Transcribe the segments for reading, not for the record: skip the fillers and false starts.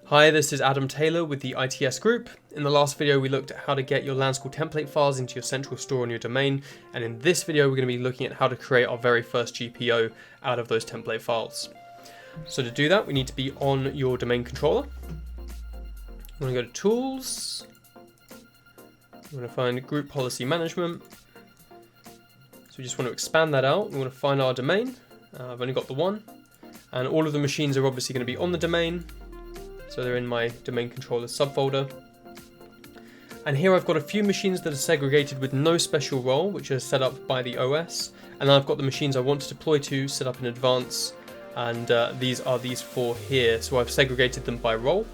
Hi, this is Adam Taylor with the ITS group. In the last video we looked at how to get your LanSchool template files into your central store on your domain, and in this video we're going to be looking at how to create our very first GPO out of those template files. So to do that we need to be on your domain controller. We're going to go to Tools, we're going to find Group Policy Management. So we just want to expand that out, we want to find our domain. I've only got the one, and all of the machines are obviously going to be on the domain. So they're in my domain controller subfolder. And here I've got a few machines that are segregated with no special role, which are set up by the OS. And I've got the machines I want to deploy to set up in advance. And these are these four here. So I've segregated them by role.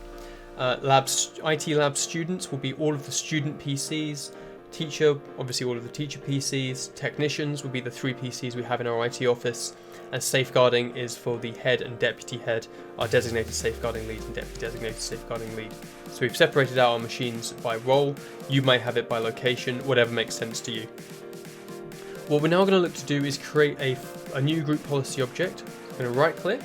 IT lab students will be all of the student PCs. Teacher, obviously all of the teacher PCs. Technicians will be the 3 PCs we have in our IT office. And safeguarding is for the head and deputy head, our designated safeguarding lead and deputy designated safeguarding lead. So we've separated out our machines by role. You may have it by location, whatever makes sense to you. What we're now going to look to do is create a new group policy object. I'm going to right click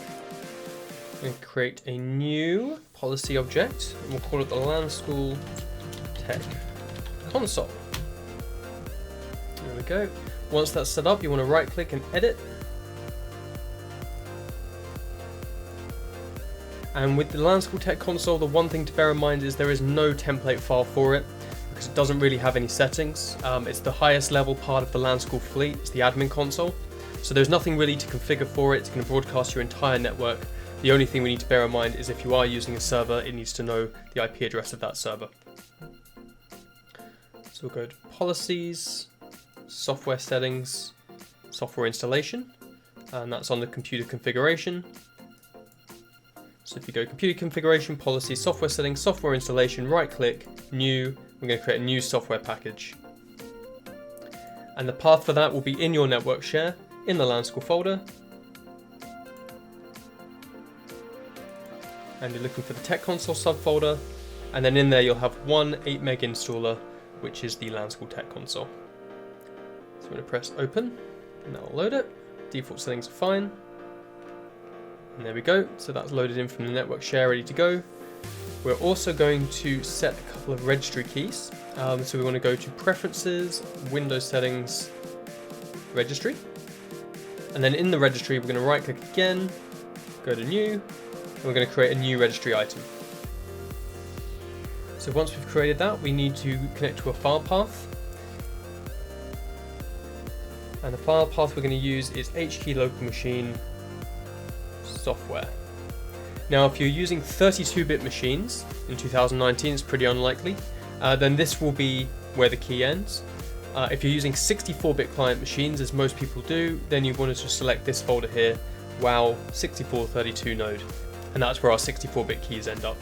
and create a new policy object, and we'll call it the LanSchool Tech Console. There we go. Once that's set up, you want to right click and edit. And with the LanSchool Tech Console, the one thing to bear in mind is there is no template file for it because it doesn't really have any settings. It's the highest level part of the LanSchool fleet, it's the admin console. So there's nothing really to configure for it. It's going to broadcast your entire network. The only thing we need to bear in mind is if you are using a server, it needs to know the IP address of that server. So we'll go to Policies, Software Settings, Software Installation, and that's on the computer configuration. So if you go Computer Configuration, Policies, Software Settings, Software Installation, right click, New, we're going to create a new software package. And the path for that will be in your network share, in the LanSchool folder. And you're looking for the Tech Console subfolder, and then in there you'll have one 8 meg installer, which is the LanSchool Tech Console. So I'm going to press Open, and that will load it. Default settings are fine. And there we go, so that's loaded in from the network share, ready to go. We're also going to set a couple of registry keys. So we want to go to Preferences, Windows Settings, Registry. And then in the registry, we're going to right click again, go to New, and we're going to create a new registry item. So once we've created that, we need to connect to a file path. And the file path we're going to use is HKLM software. Now if you're using 32-bit machines in 2019, it's pretty unlikely, then this will be where the key ends. If you're using 64-bit client machines, as most people do, then you want to just select this folder here, WoW 6432 node, and that's where our 64-bit keys end up.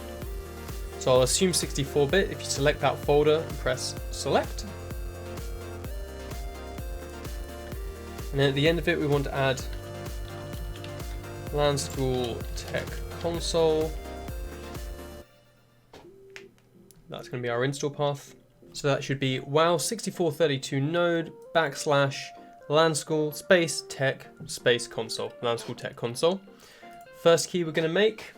So I'll assume 64-bit. If you select that folder and press select, and then at the end of it we want to add LanSchool Tech Console. That's going to be our install path. So that should be WoW 6432 node /LanSchool space tech space console. LanSchool Tech Console. First key we're going to make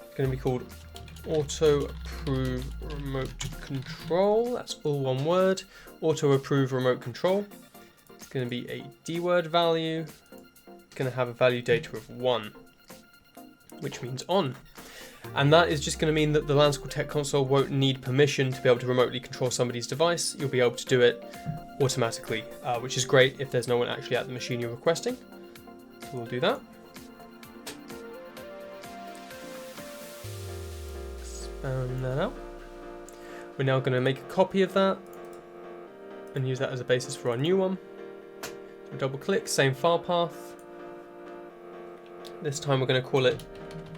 is going to be called AutoApproveRemoteControl. That's all one word. AutoApproveRemoteControl. It's going to be a dword value. Going to have a value data of 1, which means on. And that is just going to mean that the LanSchool Tech Console won't need permission to be able to remotely control somebody's device. You'll be able to do it automatically, which is great if there's no one actually at the machine you're requesting. So we'll do that. Expand that out. We're now going to make a copy of that and use that as a basis for our new one. So double click, same file path. This time we're going to call it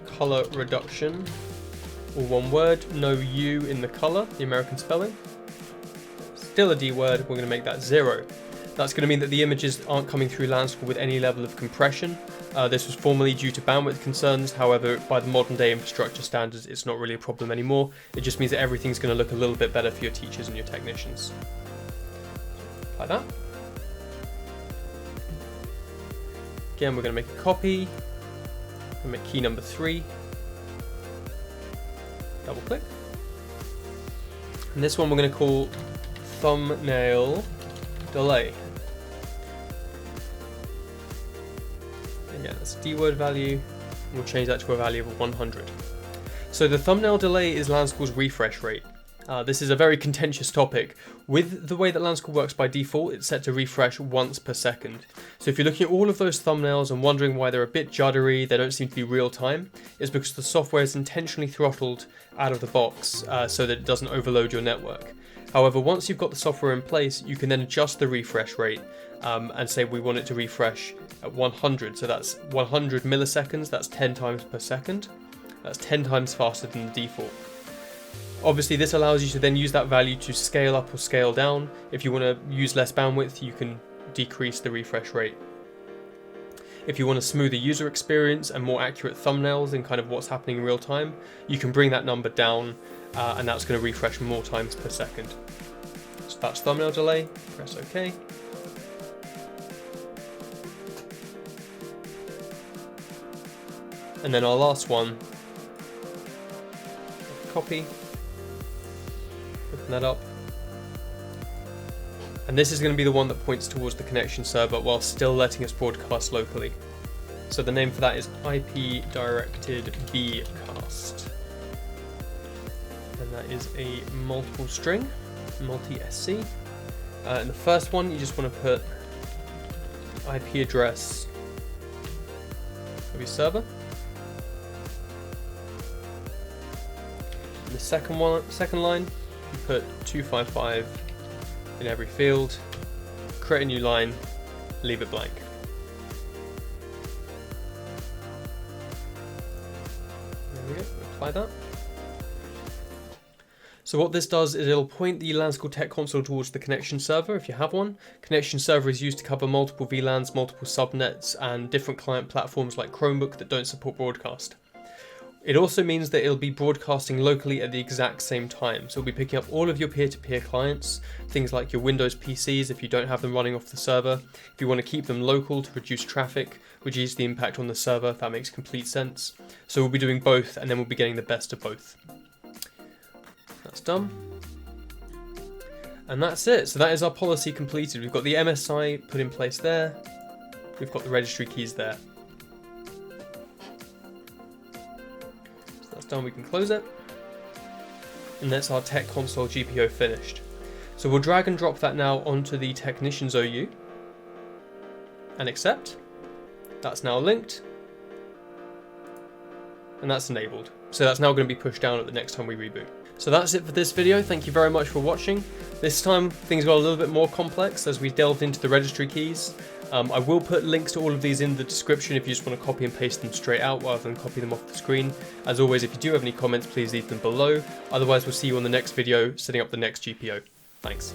ColorReduction, all one word, no U in the color, the American spelling. Still a D word, we're going to make that 0. That's going to mean that the images aren't coming through LanSchool with any level of compression. This was formerly due to bandwidth concerns, however by the modern day infrastructure standards it's not really a problem anymore. It just means that everything's going to look a little bit better for your teachers and your technicians. Like that. Again, we're going to make a copy, and make key number 3, double click. And this one we're going to call thumbnail delay. Again, that's a D-word value. We'll change that to a value of 100. So the thumbnail delay is LanSchool's refresh rate. This is a very contentious topic. With the way that LanSchool works by default, it's set to refresh once per second. So if you're looking at all of those thumbnails and wondering why they're a bit juddery, they don't seem to be real time, it's because the software is intentionally throttled out of the box so that it doesn't overload your network. However, once you've got the software in place, you can then adjust the refresh rate and say we want it to refresh at 100. So that's 100 milliseconds, that's 10 times per second. That's 10 times faster than the default. Obviously, this allows you to then use that value to scale up or scale down. If you want to use less bandwidth, you can decrease the refresh rate. If you want a smoother user experience and more accurate thumbnails and kind of what's happening in real time, you can bring that number down and that's going to refresh more times per second. So that's thumbnail delay, press OK. And then our last one, copy. Open that up. And this is going to be the one that points towards the connection server while still letting us broadcast locally. So the name for that is IPDirectedBCast. And that is a multiple string, multi-SC. And the first one, you just want to put IP address of your server. And the second line, you put 255 in every field, create a new line, leave it blank. There we go, apply that. So what this does is it'll point the LanSchool Tech Console towards the connection server if you have one. Connection server is used to cover multiple VLANs, multiple subnets, and different client platforms like Chromebook that don't support broadcast. It also means that it'll be broadcasting locally at the exact same time. So it'll be picking up all of your peer-to-peer clients, things like your Windows PCs if you don't have them running off the server. If you want to keep them local to reduce traffic, reduce the impact on the server, that makes complete sense. So we'll be doing both and then we'll be getting the best of both. That's done. And that's it. So that is our policy completed. We've got the MSI put in place there. We've got the registry keys there. So that's done. We can close it. And that's our Tech Console GPO finished. So we'll drag and drop that now onto the Technicians OU and accept. That's now linked. And that's enabled. So that's now going to be pushed down at the next time we reboot. So that's it for this video. Thank you very much for watching. This time things got a little bit more complex as we delved into the registry keys. I will put links to all of these in the description if you just want to copy and paste them straight out rather than copy them off the screen. As always, if you do have any comments, please leave them below. Otherwise, we'll see you on the next video setting up the next GPO. Thanks.